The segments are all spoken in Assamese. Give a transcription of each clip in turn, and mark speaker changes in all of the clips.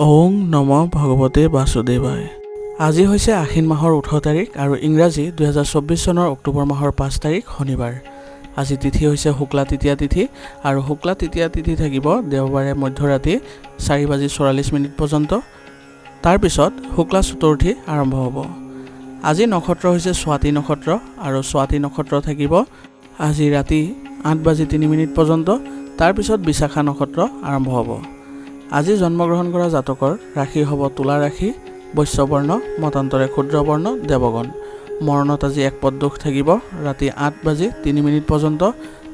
Speaker 1: ওং নম ভগৱতে বাসুদেৱায়। আজি হৈছে আশ্বিন মাহৰ 18 তাৰিখ আৰু ইংৰাজী 2024 চনৰ অক্টোবৰ মাহৰ 5 তাৰিখ শনিবাৰ। আজি তিথি হৈছে শুক্লা তৃতীয়া তিথি আৰু শুক্লা তৃতীয়া তিথি থাকিব দেওবাৰে মধ্যৰাতি 4:44 পৰ্যন্ত। তাৰ পিছত শুক্লা চতুৰ্থী আৰম্ভ হ'ব। আজি নক্ষত্ৰ হৈছে স্বাতি নক্ষত্ৰ আৰু স্বাতি নক্ষত্ৰ থাকিব আজি ৰাতি 8:03 পৰ্যন্ত। তাৰ পিছত বিশাখা নক্ষত্ৰ আৰম্ভ হ'ব। আজি জন্মগ্ৰহণ কৰা জাতকৰ ৰাশি হ'ব তুলা ৰাশি, বৈশ্যবৰ্ণ, মতান্তৰে ক্ষুদ্ৰবৰ্ণ, দেৱগণ। মৰণত আজি এক পদ দোষ থাকিব ৰাতি 8:03 পৰ্যন্ত।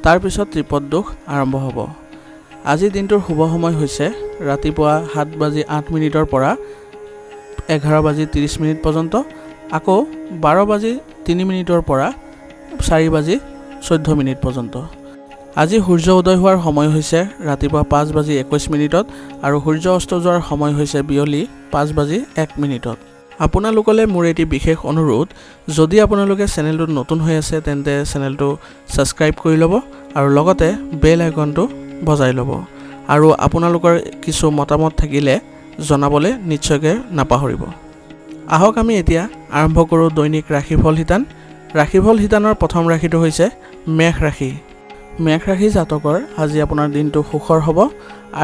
Speaker 1: তাৰ পিছত ত্ৰিপদ দোষ আৰম্ভ হ'ব। আজি দিনটোৰ শুভ সময় হৈছে ৰাতিপুৱা 7:08 পৰা 11:30 পৰ্যন্ত, আকৌ 12:03 পৰা 4:14 পৰ্যন্ত। আজি সূৰ্য উদয় হোৱাৰ সময় হৈছে ৰাতিপুৱা 5:21 আৰু সূৰ্য অস্ত যোৱাৰ সময় হৈছে বিয়লি 5:01। আপোনালোকলৈ মোৰ এটি বিশেষ অনুৰোধ, যদি আপোনালোকে চেনেলটোত নতুন হৈ আছে তেন্তে চেনেলটো ছাবস্ক্ৰাইব কৰি ল'ব আৰু লগতে বেল আইকনটো বজাই ল'ব। আৰু আপোনালোকৰ কিছু মতামত থাকিলে জনাবলৈ নিশ্চয়কৈ নাপাহৰিব। আহক আমি এতিয়া আৰম্ভ কৰোঁ দৈনিক ৰাশিফল শিতান। ৰাশিফল শিতানৰ প্ৰথম ৰাশিটো হৈছে মেষ ৰাশি। মেষ ৰাশি জাতকৰ আজি আপোনাৰ দিনটো সুখৰ হ'ব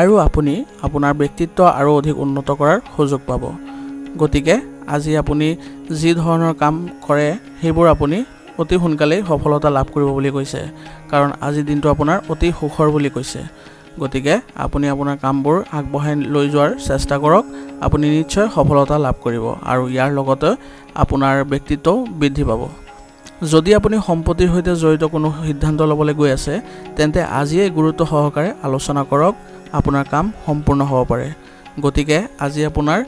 Speaker 1: আৰু আপুনি আপোনাৰ ব্যক্তিত্ব আৰু অধিক উন্নত কৰাৰ সুযোগ পাব। গতিকে আজি আপুনি যি ধৰণৰ কাম কৰে সেইবোৰ আপুনি অতি সোনকালেই সফলতা লাভ কৰিব বুলি কৈছে, কাৰণ আজি দিনটো আপোনাৰ অতি সুখৰ বুলি কৈছে। গতিকে আপুনি আপোনাৰ কামবোৰ আগবঢ়াই লৈ যোৱাৰ চেষ্টা কৰক। আপুনি নিশ্চয় সফলতা লাভ কৰিব আৰু ইয়াৰ লগতে আপোনাৰ ব্যক্তিত্বও বৃদ্ধি পাব। যদি আপুনি সম্পত্তিৰ সৈতে জড়িত কোনো সিদ্ধান্ত ল'বলৈ গৈ আছে তেন্তে আজিয়ে গুৰুত্ব সহকাৰে আলোচনা কৰক, আপোনাৰ কাম সম্পূৰ্ণ হ'ব পাৰে। গতিকে আজি আপোনাৰ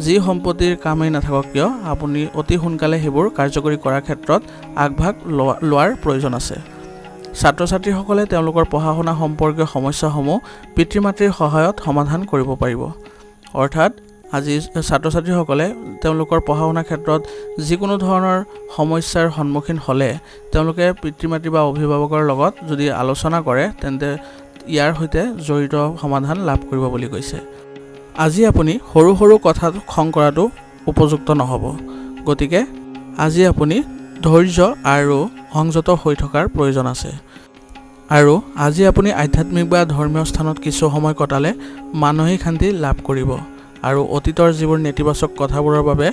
Speaker 1: যি সম্পত্তিৰ কামেই নাথাকক কিয় আপুনি অতি সোনকালে সেইবোৰ কাৰ্যকৰী কৰাৰ ক্ষেত্ৰত আগভাগ লোৱাৰ প্ৰয়োজন আছে। ছাত্ৰ ছাত্ৰীসকলে তেওঁলোকৰ পঢ়া শুনা সম্পৰ্কীয় সমস্যাসমূহ পিতৃ মাতৃৰ সহায়ত সমাধান কৰিব পাৰিব। অৰ্থাৎ আজি ছাত্ৰ ছাত্ৰীসকলে তেওঁলোকৰ পঢ়া শুনাৰ ক্ষেত্ৰত যিকোনো ধৰণৰ সমস্যাৰ সন্মুখীন হ'লে তেওঁলোকে পিতৃ মাতৃ বা অভিভাৱকৰ লগত যদি আলোচনা কৰে তেন্তে ইয়াৰ সৈতে জড়িত সমাধান লাভ কৰিব বুলি কৈছে। আজি আপুনি সৰু সৰু কথাত খং কৰাটো উপযুক্ত নহ'ব। গতিকে আজি আপুনি ধৈৰ্য আৰু সংযত হৈ থকাৰ প্ৰয়োজন আছে। আৰু আজি আপুনি আধ্যাত্মিক বা ধৰ্মীয় স্থানত কিছু সময় কটালে মানসিক শান্তি লাভ কৰিব আৰু অতীতৰ যিবোৰ নেতিবাচক কথাবোৰৰ বাবে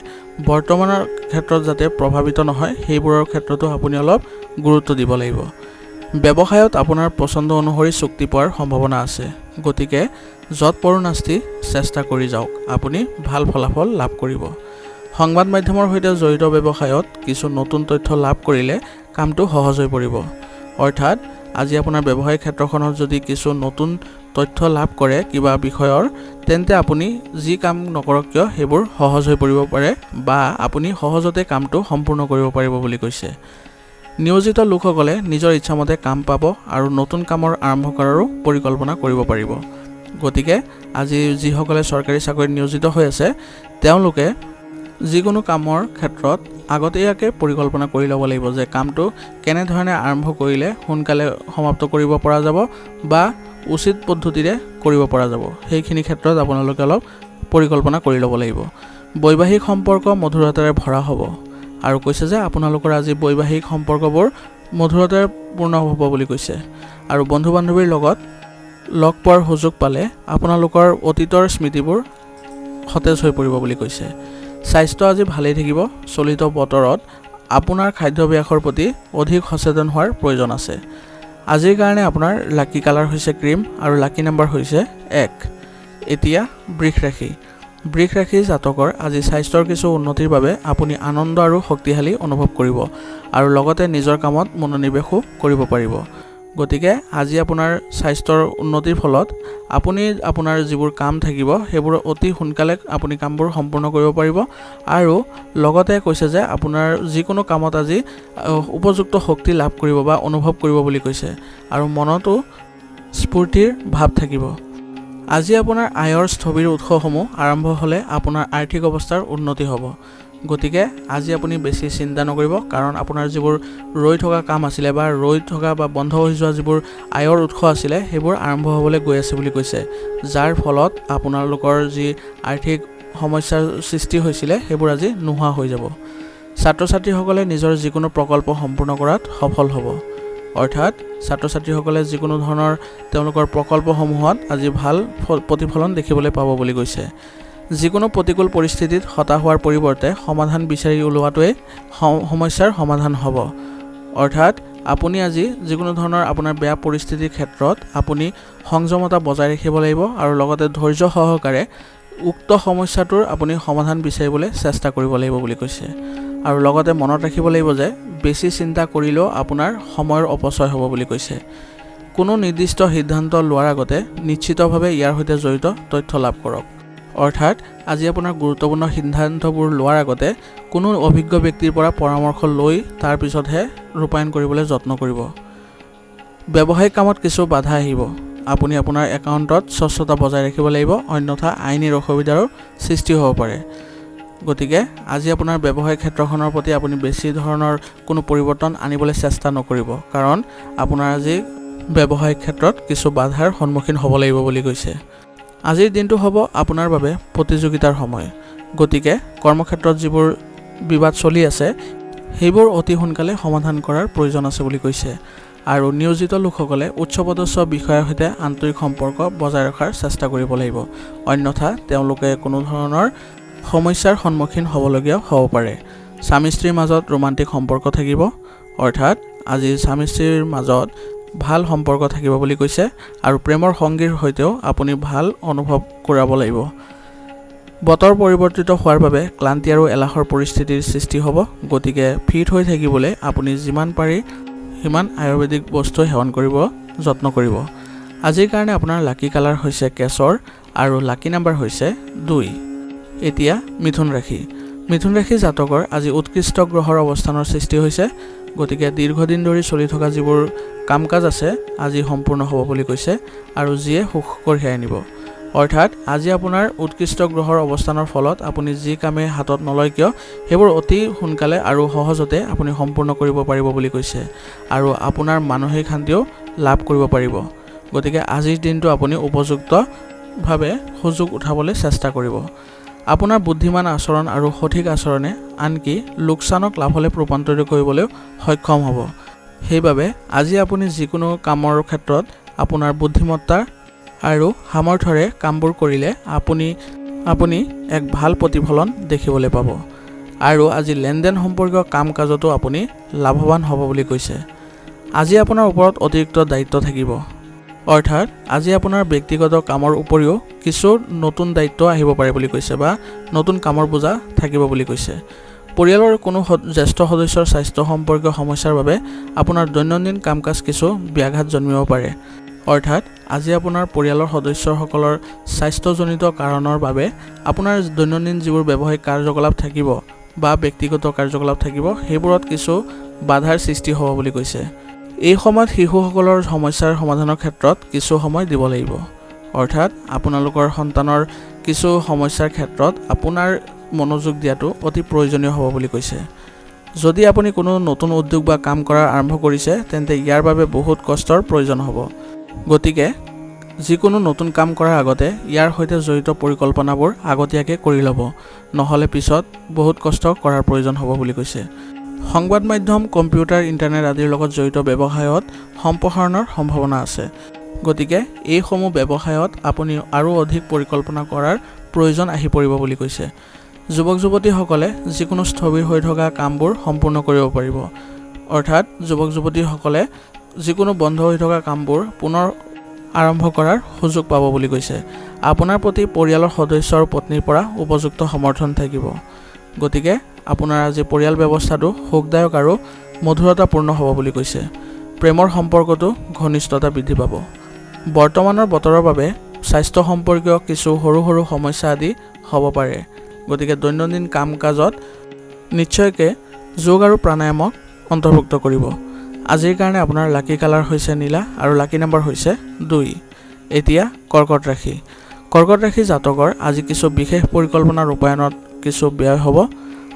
Speaker 1: বৰ্তমানৰ ক্ষেত্ৰত যাতে প্ৰভাৱিত নহয় সেইবোৰৰ ক্ষেত্ৰতো আপুনি অলপ গুৰুত্ব দিব লাগিব। ব্যৱসায়ত আপোনাৰ পচন্দ অনুসৰি চুক্তি পোৱাৰ সম্ভাৱনা আছে। গতিকে যৎ পৰো নাস্তি চেষ্টা কৰি যাওক, আপুনি ভাল ফলাফল লাভ কৰিব। সংবাদ মাধ্যমৰ সৈতে জড়িত ব্যৱসায়ত কিছু নতুন তথ্য লাভ কৰিলে কামটো সহজ হৈ পৰিব। অৰ্থাৎ আজি আপোনাৰ ব্যৱসায়িক ক্ষেত্ৰখনত যদি কিছু নতুন তথ্য লাভ কৰে কিবা বিষয়ৰ, তেন্তে আপুনি যি কাম নকৰক কিয় সেইবোৰ সহজ হৈ পৰিব পাৰে বা আপুনি সহজতে কামটো সম্পূৰ্ণ কৰিব পাৰিব বুলি কৈছে। নিয়োজিত লোকসকলে নিজৰ ইচ্ছামতে কাম পাব আৰু নতুন কামৰ আৰম্ভ কৰাৰো পৰিকল্পনা কৰিব পাৰিব। গতিকে আজি যিসকলে চৰকাৰী চাকৰিত নিয়োজিত হৈ আছে তেওঁলোকে যিকোনো কামৰ ক্ষেত্ৰত আগতীয়াকৈ পৰিকল্পনা কৰি ল'ব লাগিব যে কামটো কেনেধৰণে আৰম্ভ কৰিলে সোনকালে সমাপ্ত কৰিব পৰা যাব বা উচিত পদ্ধতিৰে কৰিব পৰা যাব, সেইখিনি ক্ষেত্ৰত আপোনালোকে অলপ পৰিকল্পনা কৰি ল'ব লাগিব। বৈবাহিক সম্পৰ্ক মধুৰতাৰে ভৰা হ'ব আৰু কৈছে যে আপোনালোকৰ আজি বৈবাহিক সম্পৰ্কবোৰ মধুৰতাৰে পূৰ্ণ হ'ব বুলি কৈছে। আৰু বন্ধু বান্ধৱীৰ লগত লগ পোৱাৰ সুযোগ পালে আপোনালোকৰ অতীতৰ স্মৃতিবোৰ সতেজ হৈ পৰিব বুলি কৈছে। স্বাস্থ্য আজি ভালেই থাকিব। চলিত বতৰত আপোনাৰ খাদ্যাভ্যাসৰ প্ৰতি অধিক সচেতন হোৱাৰ প্ৰয়োজন আছে। আজিৰ কাৰণে আপোনাৰ লাকি কালাৰ হৈছে ক্ৰীম আৰু লাকি নাম্বাৰ হৈছে 1। এতিয়া বৃষ ৰাশি। বৃষ ৰাশি জাতকৰ আজি স্বাস্থ্যৰ কিছু উন্নতিৰ বাবে আপুনি আনন্দ আৰু শক্তিশালী অনুভৱ কৰিব আৰু লগতে নিজৰ কামত মনোনিৱেশো কৰিব পাৰিব। গতিকে আজি আপোনাৰ স্বাস্থ্যৰ উন্নতিৰ ফলত আপুনি আপোনাৰ যিবোৰ কাম থাকিব সেইবোৰ অতি সোনকালে আপুনি কামবোৰ সম্পূৰ্ণ কৰিব পাৰিব আৰু লগতে কৈছে যে আপোনাৰ যিকোনো কামত আজি উপযুক্ত শক্তি লাভ কৰিব বা অনুভৱ কৰিব বুলি কৈছে আৰু মনতো স্ফূৰ্তিৰ ভাৱ থাকিব। আজি আপোনাৰ আয়ৰ স্থবিৰ উৎসসমূহ আৰম্ভ হ'লে আপোনাৰ আৰ্থিক অৱস্থাৰ উন্নতি হ'ব। গতিকে আজি আপুনি বেছি চিন্তা নকৰিব, কাৰণ আপোনাৰ যিবোৰ ৰৈ থকা কাম আছিলে বা ৰৈ থকা বা বন্ধ হৈ যোৱা যিবোৰ আয়ৰ উৎস আছিলে সেইবোৰ আৰম্ভ হ'বলৈ গৈ আছে বুলি কৈছে, যাৰ ফলত আপোনালোকৰ যি আৰ্থিক সমস্যাৰ সৃষ্টি হৈছিলে সেইবোৰ আজি নোহোৱা হৈ যাব। ছাত্ৰ ছাত্ৰীসকলে নিজৰ যিকোনো প্ৰকল্প সম্পূৰ্ণ কৰাত সফল হ'ব। অৰ্থাৎ ছাত্ৰ ছাত্ৰীসকলে যিকোনো ধৰণৰ তেওঁলোকৰ প্ৰকল্পসমূহত আজি ভাল প্ৰতিফলন দেখিবলৈ পাব বুলি কৈছে। যিকোনো প্ৰতিকূল পৰিস্থিতিত হতাশ হোৱাৰ পৰিৱৰ্তে সমাধান বিচাৰি উলিওৱাটোৱে সমস্যাৰ সমাধান হ'ব। অৰ্থাৎ আপুনি আজি যিকোনো ধৰণৰ আপোনাৰ বেয়া পৰিস্থিতিৰ ক্ষেত্ৰত আপুনি সংযমতা বজাই ৰাখিব লাগিব আৰু লগতে ধৈৰ্য সহকাৰে উক্ত সমস্যাটোৰ আপুনি সমাধান বিচাৰিবলৈ চেষ্টা কৰিব লাগিব বুলি কৈছে। আৰু লগতে মনত ৰাখিব লাগিব যে বেছি চিন্তা কৰিলেও আপোনাৰ সময়ৰ অপচয় হ'ব বুলি কৈছে। কোনো নিৰ্দিষ্ট সিদ্ধান্ত লোৱাৰ আগতে নিশ্চিতভাৱে ইয়াৰ সৈতে জড়িত তথ্য লাভ কৰক। অৰ্থাৎ আজি আপোনাৰ গুৰুত্বপূৰ্ণ সিদ্ধান্তবোৰ লোৱাৰ আগতে কোনো অভিজ্ঞ ব্যক্তিৰ পৰা পৰামৰ্শ লৈ তাৰ পিছতহে ৰূপায়ণ কৰিবলৈ যত্ন কৰিব। ব্যৱসায়িক কামত কিছু বাধা আহিব। আপুনি আপোনাৰ একাউণ্টত স্বচ্ছতা বজাই ৰাখিব লাগিব, অন্যথা আইনী অসুবিধাৰো সৃষ্টি হ'ব পাৰে। গতিকে আজি আপোনাৰ ব্যৱসায়িক ক্ষেত্ৰখনৰ প্ৰতি আপুনি বেছি ধৰণৰ কোনো পৰিৱৰ্তন আনিবলৈ চেষ্টা নকৰিব, কাৰণ আপোনাৰ আজি ব্যৱসায়িক ক্ষেত্ৰত কিছু বাধাৰ সন্মুখীন হ'ব লাগিব বুলি কৈছে। আজিৰ দিনটো হ'ব আপোনাৰ বাবে প্ৰতিযোগিতাৰ সময়। গতিকে কৰ্মক্ষেত্ৰত যিবোৰ বিবাদ চলি আছে সেইবোৰ অতি সোনকালে সমাধান কৰাৰ প্ৰয়োজন আছে বুলি কৈছে। আৰু নিয়োজিত লোকসকলে উচ্চপদস্থ বিষয়াৰ সৈতে আন্তৰিক সম্পৰ্ক বজাই ৰখাৰ চেষ্টা কৰিব লাগিব, অন্যথা তেওঁলোকে কোনো ধৰণৰ সমস্যাৰ সন্মুখীন হ'বলগীয়া হ'ব পাৰে। স্বামী স্ত্ৰীৰ মাজত ৰোমান্টিক সম্পৰ্ক থাকিব। অৰ্থাৎ আজি স্বামী স্ত্ৰীৰ মাজত ভাল সম্পৰ্ক থাকিব বুলি কৈছে আৰু প্ৰেমৰ সংগীৰ সৈতেও আপুনি ভাল অনুভৱ কৰাব লাগিব। বতৰ পৰিৱৰ্তিত হোৱাৰ বাবে ক্লান্তি আৰু এলাহৰ পৰিস্থিতিৰ সৃষ্টি হ'ব। গতিকে ফিট হৈ থাকিবলৈ আপুনি যিমান পাৰি সিমান আয়ুৰ্বেদিক বস্তু সেৱন কৰিব যত্ন কৰিব। আজিৰ কাৰণে আপোনাৰ লাকি কালাৰ হৈছে কেশৰ আৰু লাকি নাম্বাৰ হৈছে 2। এতিয়া মিথুন ৰাশি। মিথুন ৰাশি জাতকৰ আজি উৎকৃষ্ট গ্ৰহৰ অৱস্থানৰ সৃষ্টি হৈছে। গতিকে দীৰ্ঘদিন ধৰি চলি থকা যিবোৰ কাম কাজ আছে আজি সম্পূৰ্ণ হ'ব বুলি কৈছে আৰু যিয়ে সুখ কঢ়িয়াই আনিব। অৰ্থাৎ আজি আপোনাৰ উৎকৃষ্ট গ্ৰহৰ অৱস্থানৰ ফলত আপুনি যি কামে হাতত নলয় কিয় সেইবোৰ অতি সোনকালে আৰু সহজতে আপুনি সম্পূৰ্ণ কৰিব পাৰিব বুলি কৈছে আৰু আপোনাৰ মানসিক শান্তিও লাভ কৰিব পাৰিব। গতিকে আজিৰ দিনটো আপুনি উপযুক্তভাৱে সুযোগ উঠাবলৈ চেষ্টা কৰিব। আপোনাৰ বুদ্ধিমান আচৰণ আৰু সঠিক আচৰণে আনকি লোকচানক লাভলৈ ৰূপান্তৰিত কৰিবলৈও সক্ষম হ'ব। সেইবাবে আজি আপুনি যিকোনো কামৰ ক্ষেত্ৰত আপোনাৰ বুদ্ধিমত্তা আৰু সামৰ্থ্যৰে কামবোৰ কৰিলে আপুনি এক ভাল প্ৰতিফলন দেখিবলৈ পাব। আৰু আজি লেনদেন সম্পৰ্কীয় কাম কাজতো আপুনি লাভৱান হ'ব বুলি কৈছে। আজি আপোনাৰ ওপৰত অতিৰিক্ত দায়িত্ব থাকিব। অৰ্থাৎ আজি আপোনাৰ ব্যক্তিগত কামৰ উপৰিও কিছু নতুন দায়িত্ব আহিব পাৰে বুলি কৈছে বা নতুন কামৰ বোজা থাকিব বুলি কৈছে। পৰিয়ালৰ কোনো জ্যেষ্ঠ সদস্যৰ স্বাস্থ্য সম্পৰ্কীয় সমস্যাৰ বাবে আপোনাৰ দৈনন্দিন কাম কাজ কিছু ব্যাঘাত জন্মিব পাৰে। অৰ্থাৎ আজি আপোনাৰ পৰিয়ালৰ সদস্যসকলৰ স্বাস্থ্যজনিত কাৰণৰ বাবে আপোনাৰ দৈনন্দিন যিবোৰ ব্যৱসায়িক কাৰ্যকলাপ থাকিব বা ব্যক্তিগত কাৰ্যকলাপ থাকিব সেইবোৰত কিছু বাধাৰ সৃষ্টি হ'ব বুলি কৈছে। এই সময়ত শিশুসকলৰ সমস্যাৰ সমাধানৰ ক্ষেত্ৰত কিছু সময় দিব লাগিব। অৰ্থাৎ আপোনালোকৰ সন্তানৰ কিছু সমস্যাৰ ক্ষেত্ৰত আপোনাৰ মনোযোগ দিয়াটো অতি প্ৰয়োজনীয় হ'ব বুলি কৈছে। যদি আপুনি কোনো নতুন উদ্যোগ বা কাম কৰা আৰম্ভ কৰিছে তেন্তে ইয়াৰ বাবে বহুত কষ্টৰ প্ৰয়োজন হ'ব। গতিকে যিকোনো নতুন কাম কৰাৰ আগতে ইয়াৰ সৈতে জড়িত পৰিকল্পনাবোৰ আগতীয়াকৈ কৰি ল'ব, নহ'লে পিছত বহুত কষ্ট কৰাৰ প্ৰয়োজন হ'ব বুলি কৈছে। সংবাদ মাধ্যম, কম্পিউটাৰ, ইণ্টাৰনেট আদিৰ লগত জড়িত ব্যৱসায়ত সম্প্ৰসাৰণৰ সম্ভাৱনা আছে। গতিকে এইসমূহ ব্যৱসায়ত আপুনি আৰু অধিক পৰিকল্পনা কৰাৰ প্ৰয়োজন আহি পৰিব বুলি কৈছে। যুৱক যুৱতীসকলে যিকোনো স্থবিৰ হৈ থকা কামবোৰ সম্পূৰ্ণ কৰিব পাৰিব। অৰ্থাৎ যুৱক যুৱতীসকলে যিকোনো বন্ধ হৈ থকা কামবোৰ পুনৰ আৰম্ভ কৰাৰ সুযোগ পাব বুলি কৈছে। আপোনাৰ প্ৰতি পৰিয়ালৰ সদস্য আৰু পত্নীৰ পৰা উপযুক্ত সমৰ্থন থাকিব। গতিকে আপোনাৰ আজি পৰিয়াল ব্যৱস্থাটো সুখদায়ক আৰু মধুৰতাপূৰ্ণ হ'ব বুলি কৈছে। প্ৰেমৰ সম্পৰ্কটো ঘনিষ্ঠতা বৃদ্ধি পাব। বৰ্তমানৰ বতৰৰ বাবে স্বাস্থ্য সম্পৰ্কীয় কিছু সৰু সৰু সমস্যা আদি হ'ব পাৰে। গতিকে দৈনন্দিন কাম কাজত নিশ্চয়কৈ যোগ আৰু প্ৰাণায়ামক অন্তৰ্ভুক্ত কৰিব। আজিৰ কাৰণে আপোনাৰ লাকি কালাৰ হৈছে নীলা আৰু লাকি নাম্বাৰ হৈছে 2। এতিয়া কৰ্কট ৰাশি। কৰ্কট ৰাশি জাতকৰ আজি কিছু বিশেষ পৰিকল্পনা ৰূপায়ণত কিছু ব্যয় হ'ব।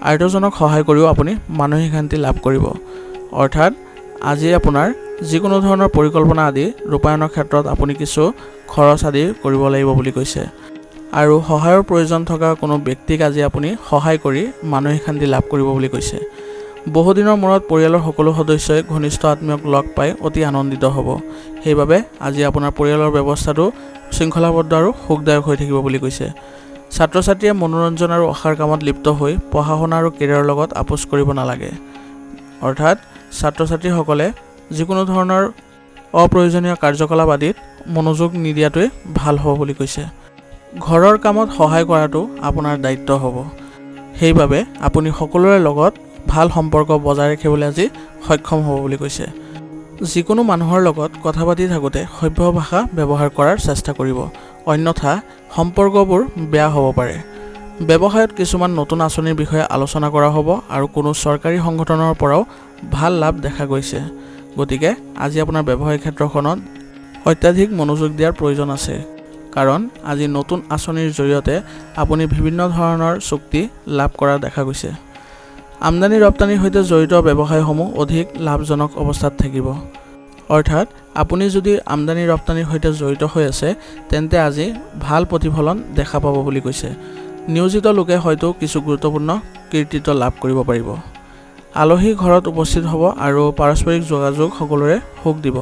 Speaker 1: আৰ্তজনক সহায় কৰিও আপুনি মানসিক শান্তি লাভ কৰিব। অৰ্থাৎ আজি আপোনাৰ যিকোনো ধৰণৰ পৰিকল্পনা আদি ৰূপায়ণৰ ক্ষেত্ৰত আপুনি কিছু খৰচ আদি কৰিব লাগিব বুলি কৈছে। আৰু সহায়ৰ প্ৰয়োজন থকা কোনো ব্যক্তিক আজি আপুনি সহায় কৰি মানসিক শান্তি লাভ কৰিব বুলি কৈছে। বহুদিনৰ মূৰত পৰিয়ালৰ সকলো সদস্যই ঘনিষ্ঠ আত্মীয়ক লগ পাই অতি আনন্দিত হ'ব। সেইবাবে আজি আপোনাৰ পৰিয়ালৰ ব্যৱস্থাটো শৃংখলাবদ্ধ আৰু সুখদায়ক হৈ থাকিব বুলি কৈছে। ছাত্ৰ ছাত্ৰীয়ে মনোৰঞ্জন আৰু আশাৰ কামত লিপ্ত হৈ পঢ়া শুনা আৰু কেৰিয়াৰৰ লগত আপোচ কৰিব নালাগে। অৰ্থাৎ ছাত্ৰ ছাত্ৰীসকলে যিকোনো ধৰণৰ অপ্ৰয়োজনীয় কাৰ্যকলাপ আদিত মনোযোগ নিদিয়াটোৱে ভাল হ'ব বুলি কৈছে। ঘৰৰ কামত সহায় কৰাটো আপোনাৰ দায়িত্ব হ'ব। সেইবাবে আপুনি সকলোৰে লগত ভাল সম্পৰ্ক বজাই ৰাখিবলৈ আজি সক্ষম হ'ব বুলি কৈছে। যিকোনো মানুহৰ লগত কথা পাতি থাকোঁতে সভ্য ভাষা ব্যৱহাৰ কৰাৰ চেষ্টা কৰিব, অন্যথা সম্পৰ্কবোৰ বেয়া হ'ব পাৰে। ব্যৱসায়ত কিছুমান নতুন আঁচনিৰ বিষয়ে আলোচনা কৰা হ'ব আৰু কোনো চৰকাৰী সংগঠনৰ পৰাও ভাল লাভ দেখা গৈছে। গতিকে আজি আপোনাৰ ব্যৱসায়িক ক্ষেত্ৰখনত অত্যাধিক মনোযোগ দিয়াৰ প্ৰয়োজন আছে, কাৰণ আজি নতুন আঁচনিৰ জৰিয়তে আপুনি বিভিন্ন ধৰণৰ চুক্তি লাভ কৰা দেখা গৈছে। আমদানি ৰপ্তানিৰ সৈতে জড়িত ব্যৱসায়সমূহ অধিক লাভজনক অৱস্থাত থাকিব। অৰ্থাৎ আপুনি যদি আমদানি ৰপ্তানিৰ সৈতে জড়িত হৈ আছে তেন্তে আজি ভাল প্ৰতিফলন দেখা পাব বুলি কৈছে। নিয়োজিত লোকে হয়তো কিছু গুৰুত্বপূৰ্ণ কৃতিত্ব লাভ কৰিব পাৰিব। আলহী ঘৰত উপস্থিত হ'ব আৰু পাৰস্পৰিক যোগাযোগ সকলোৰে সুখ দিব।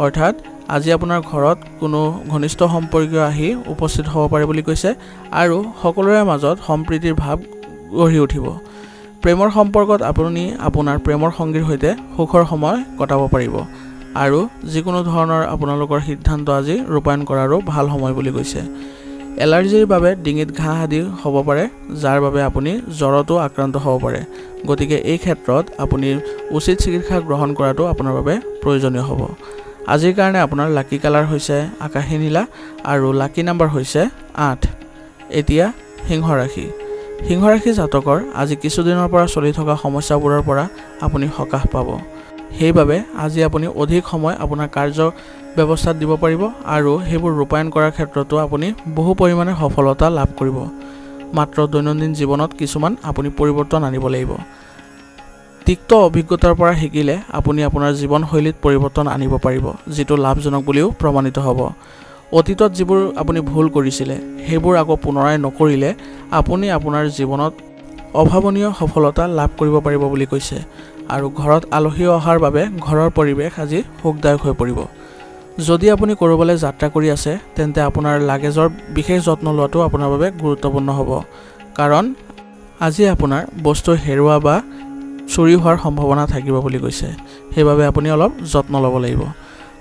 Speaker 1: অৰ্থাৎ আজি আপোনাৰ ঘৰত কোনো ঘনিষ্ঠ সম্পৰ্কীয় আহি উপস্থিত হ'ব পাৰে বুলি কৈছে আৰু সকলোৰে মাজত সম্প্ৰীতিৰ ভাৱ গঢ়ি উঠিব। প্ৰেমৰ সম্পৰ্কত আপুনি আপোনাৰ প্ৰেমৰ সংগীৰ সৈতে সুখৰ সময় কটাব পাৰিব আৰু যিকোনো ধৰণৰ আপোনালোকৰ সিদ্ধান্ত আজি ৰূপায়ণ কৰাৰো ভাল সময় বুলি কৈছে। এলাৰ্জিৰ বাবে ডিঙিত ঘাঁহ আদি হ'ব পাৰে, যাৰ বাবে আপুনি জ্বৰতো আক্ৰান্ত হ'ব পাৰে। গতিকে এই ক্ষেত্ৰত আপুনি উচিত চিকিৎসা গ্ৰহণ কৰাটো আপোনাৰ বাবে প্ৰয়োজনীয় হ'ব। আজিৰ কাৰণে আপোনাৰ লাকি কালাৰ হৈছে আকাশী নীলা আৰু লাকি নাম্বাৰ হৈছে 8। এতিয়া সিংহ ৰাশি। সিংহ ৰাশি জাতকৰ আজি কিছুদিনৰ পৰা চলি থকা সমস্যাবোৰৰ পৰা আপুনি সকাহ পাব। সেইবাবে আজি আপুনি অধিক সময় আপোনাৰ কাৰ্য ব্যৱস্থাত দিব পাৰিব আৰু সেইবোৰ ৰূপায়ণ কৰাৰ ক্ষেত্ৰতো আপুনি বহু পৰিমাণে সফলতা লাভ কৰিব। মাত্ৰ দৈনন্দিন জীৱনত কিছুমান আপুনি পৰিৱৰ্তন আনিব লাগিব। তিক্ত অভিজ্ঞতাৰ পৰা শিকিলে আপুনি আপোনাৰ জীৱনশৈলীত পৰিৱৰ্তন আনিব পাৰিব, যিটো লাভজনক বুলিও প্ৰমাণিত হ'ব। অতীতত যিবোৰ আপুনি ভুল কৰিছিলে সেইবোৰ আকৌ পুনৰাই নকৰিলে আপুনি আপোনাৰ জীৱনত অভাৱনীয় সফলতা লাভ কৰিব পাৰিব বুলি কৈছে। আৰু ঘৰত আলহী অহাৰ বাবে ঘৰৰ পৰিৱেশ আজি সুখদায়ক হৈ পৰিব। যদি আপুনি ক'ৰবালৈ যাত্ৰা কৰি আছে তেন্তে আপোনাৰ লাগেজৰ বিশেষ যত্ন লোৱাটো আপোনাৰ বাবে গুৰুত্বপূৰ্ণ হ'ব, কাৰণ আজি আপোনাৰ বস্তু হেৰুৱা বা চুৰি হোৱাৰ সম্ভাৱনা থাকিব বুলি কৈছে। সেইবাবে আপুনি অলপ যত্ন ল'ব লাগিব।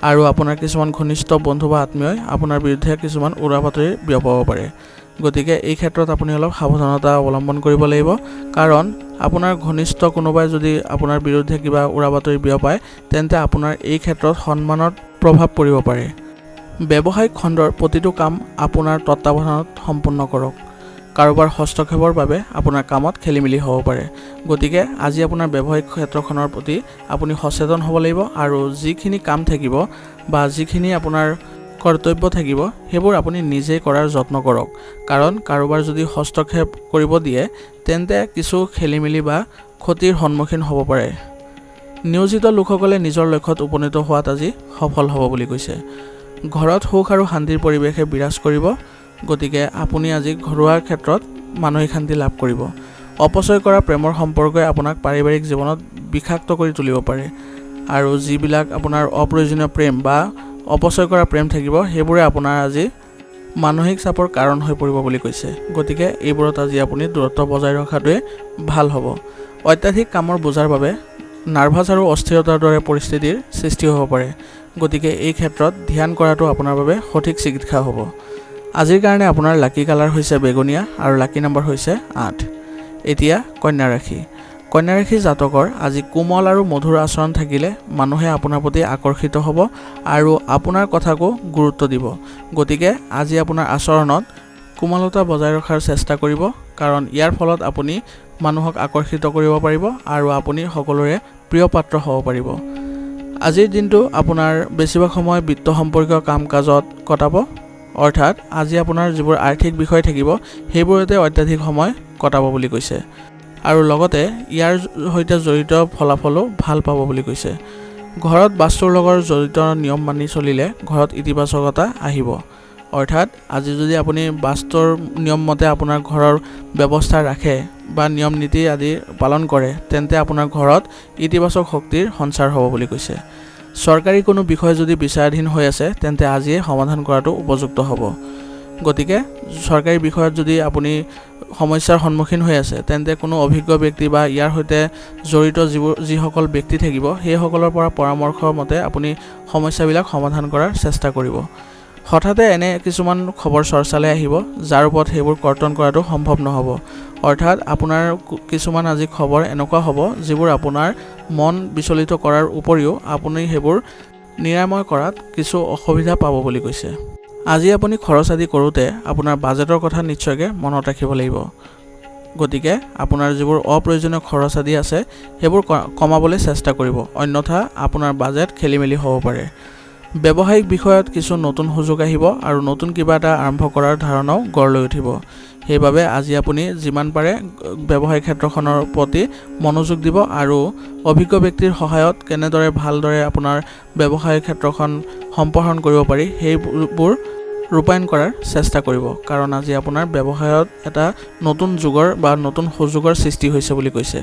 Speaker 1: আৰু আপোনাৰ কিছুমান ঘনিষ্ঠ বন্ধু বা আত্মীয়ই আপোনাৰ বিৰুদ্ধে কিছুমান উৰা বাতৰি বিয়পাব পাৰে। গতিকে এই ক্ষেত্ৰত আপুনি অলপ সাৱধানতা অৱলম্বন কৰিব লাগিব, কাৰণ আপোনাৰ ঘনিষ্ঠ কোনোবাই যদি আপোনাৰ বিৰুদ্ধে কিবা উৰা বাতৰি বিয়পায় তেন্তে আপোনাৰ এই ক্ষেত্ৰত সন্মানত প্ৰভাৱ পৰিব পাৰে। ব্যৱসায়িক খণ্ডৰ প্ৰতিটো কাম আপোনাৰ তত্ত্বাৱধানত সম্পূৰ্ণ কৰক। কাৰোবাৰ হস্তক্ষেপৰ বাবে আপোনাৰ কামত খেলিমেলি হ'ব পাৰে। গতিকে আজি আপোনাৰ ব্যৱসায়িক ক্ষেত্ৰখনৰ প্ৰতি আপুনি সচেতন হ'ব লাগিব আৰু যিখিনি কাম থাকিব বা যিখিনি আপোনাৰ কৰ্তব্য থাকিব সেইবোৰ আপুনি নিজেই কৰাৰ যত্ন কৰক, কাৰণ কাৰোবাৰ যদি হস্তক্ষেপ কৰিব দিয়ে তেন্তে কিছু খেলিমেলি বা ক্ষতিৰ সন্মুখীন হ'ব পাৰে। নিয়োজিত লোকসকলে নিজৰ লক্ষ্যত উপনীত হোৱাত আজি সফল হ'ব বুলি কৈছে। ঘৰত সুখ আৰু শান্তিৰ পৰিৱেশে বিৰাজ কৰিব। গতিকে আপুনি আজি ঘৰুৱা ক্ষেত্ৰত মানসিক শান্তি লাভ কৰিব। অপচয় কৰা প্ৰেমৰ সম্পৰ্কই আপোনাক পাৰিবাৰিক জীৱনত বিষাক্ত কৰি তুলিব পাৰে আৰু যিবিলাক আপোনাৰ অপ্ৰয়োজনীয় প্ৰেম বা অপচয় কৰা প্ৰেম থাকিব সেইবোৰে আপোনাৰ আজি মানসিক চাপৰ কাৰণ হৈ পৰিব বুলি কৈছে। গতিকে এইবোৰত আজি আপুনি দূৰত্ব বজাই ৰখাটোৱে ভাল হ'ব। অত্যাধিক কামৰ বোজাৰ বাবে নাৰ্ভাছ আৰু অস্থিৰতাৰ দৰে পৰিস্থিতিৰ সৃষ্টি হ'ব পাৰে। গতিকে এই ক্ষেত্ৰত ধ্যান কৰাটো আপোনাৰ বাবে সঠিক চিকিৎসা হ'ব। আজিৰ কাৰণে আপোনাৰ লাকি কালাৰ হৈছে বেঙুনীয়া আৰু লাকি নাম্বাৰ হৈছে 8। এতিয়া কন্যা ৰাশি। কন্যা ৰাশি জাতকৰ আজি কোমল আৰু মধুৰ আচৰণ থাকিলে মানুহে আপোনাৰ প্ৰতি আকৰ্ষিত হ'ব আৰু আপোনাৰ কথাকো গুৰুত্ব দিব। গতিকে আজি আপোনাৰ আচৰণত কোমলতা বজাই ৰখাৰ চেষ্টা কৰিব, কাৰণ ইয়াৰ ফলত আপুনি মানুহক আকৰ্ষিত কৰিব পাৰিব আৰু আপুনি সকলোৰে প্ৰিয় পাত্ৰ হ'ব পাৰিব। আজিৰ দিনটো আপোনাৰ বেছিভাগ সময় বিত্ত সম্পৰ্কীয় কাম কাজত কটাব, অৰ্থাৎ আজি আপোনাৰ যিবোৰ আৰ্থিক বিষয় থাকিব সেইবোৰতে অত্যাধিক সময় কটাব বুলি কৈছে আৰু লগতে ইয়াৰ সৈতে জড়িত ফলাফলো ভাল পাব বুলি কৈছে। ঘৰত বাস্তুৰ লগত জড়িত নিয়ম মানি চলিলে ঘৰত ইতিবাচকতা আহিব, অৰ্থাৎ আজি যদি আপুনি বাস্তুৰ নিয়ম মতে আপোনাৰ ঘৰৰ ব্যৱস্থা ৰাখে বা নিয়ম নীতি আদি পালন কৰে তেন্তে আপোনাৰ ঘৰত ইতিবাচক শক্তিৰ সঞ্চাৰ হ'ব বুলি কৈছে। চৰকাৰী কোনো বিষয় যদি বিচাৰাধীন হৈ আছে তেন্তে আজিয়ে সমাধান কৰাটো উপযুক্ত হ'ব। গতিকে চৰকাৰী বিষয়ত যদি আপুনি সমস্যাৰ সন্মুখীন হৈ আছে তেন্তে কোনো অভিজ্ঞ ব্যক্তি বা ইয়াৰ সৈতে জড়িত যিসকল ব্যক্তি থাকিব সেইসকলৰ পৰা পৰামৰ্শ মতে আপুনি সমস্যাবিলাক সমাধান কৰাৰ চেষ্টা কৰিব। হঠাতে এনে কিছুমান খবৰ চৰ্চালৈ আহিব যাৰ ওপৰত সেইবোৰ কৰ্তন কৰাটো সম্ভৱ নহ'ব, অৰ্থাৎ আপোনাৰ কিছুমান আজি খবৰ এনেকুৱা হ'ব যিবোৰ আপোনাৰ মন বিচলিত কৰাৰ উপৰিও আপুনি সেইবোৰ নিৰাময় কৰাত কিছু অসুবিধা পাব বুলি কৈছে। আজি আপুনি খৰচ আদি কৰোঁতে আপোনাৰ বাজেটৰ কথা নিশ্চয়কৈ মনত ৰাখিব লাগিব। গতিকে আপোনাৰ যিবোৰ অপ্ৰয়োজনীয় খৰচ আদি আছে সেইবোৰ কমাবলৈ চেষ্টা কৰিব, অন্যথা আপোনাৰ বাজেট খেলিমেলি হ'ব পাৰে। ব্যৱসায়িক বিষয়ত কিছু নতুন সুযোগ আহিব আৰু নতুন কিবা এটা আৰম্ভ কৰাৰ ধাৰণাও গঢ় লৈ উঠিব। সেইবাবে আজি আপুনি যিমান পাৰে ব্যৱসায়িক ক্ষেত্ৰখনৰ প্ৰতি মনোযোগ দিব আৰু অভিজ্ঞ ব্যক্তিৰ সহায়ত কেনেদৰে ভালদৰে আপোনাৰ ব্যৱসায়িক ক্ষেত্ৰখন সম্প্ৰসাৰণ কৰিব পাৰি সেইবোৰ ৰূপায়ণ কৰাৰ চেষ্টা কৰিব, কাৰণ আজি আপোনাৰ ব্যৱসায়ত এটা নতুন যুগৰ বা নতুন সুযোগৰ সৃষ্টি হৈছে বুলি কৈছে।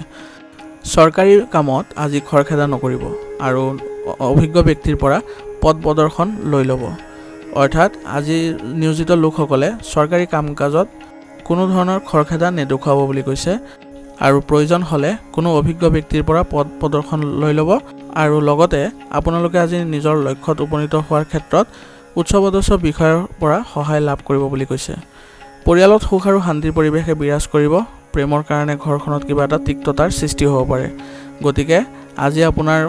Speaker 1: চৰকাৰী কামত আজি খৰখেদা নকৰিব আৰু অভিজ্ঞ ব্যক্তিৰ পৰা পথ প্ৰদৰ্শন লৈ ল'ব, অৰ্থাৎ আজি নিয়োজিত লোকসকলে চৰকাৰী কাম কাজত কোনো ধৰণৰ খৰখেদা নেদেখুৱাব বুলি কৈছে আৰু প্ৰয়োজন হ'লে কোনো অভিজ্ঞ ব্যক্তিৰ পৰা পথ প্ৰদৰ্শন লৈ ল'ব আৰু লগতে আপোনালোকে আজি নিজৰ লক্ষ্যত উপনীত হোৱাৰ ক্ষেত্ৰত উচ্চপদস্থ বিষয়ৰ পৰা সহায় লাভ কৰিব বুলি কৈছে। পৰিয়ালত সুখ আৰু শান্তিৰ পৰিৱেশে বিৰাজ কৰিব, প্ৰেমৰ কাৰণে ঘৰখনত কিবা এটা তিক্ততাৰ সৃষ্টি হ'ব পাৰে। গতিকে আজি আপোনাৰ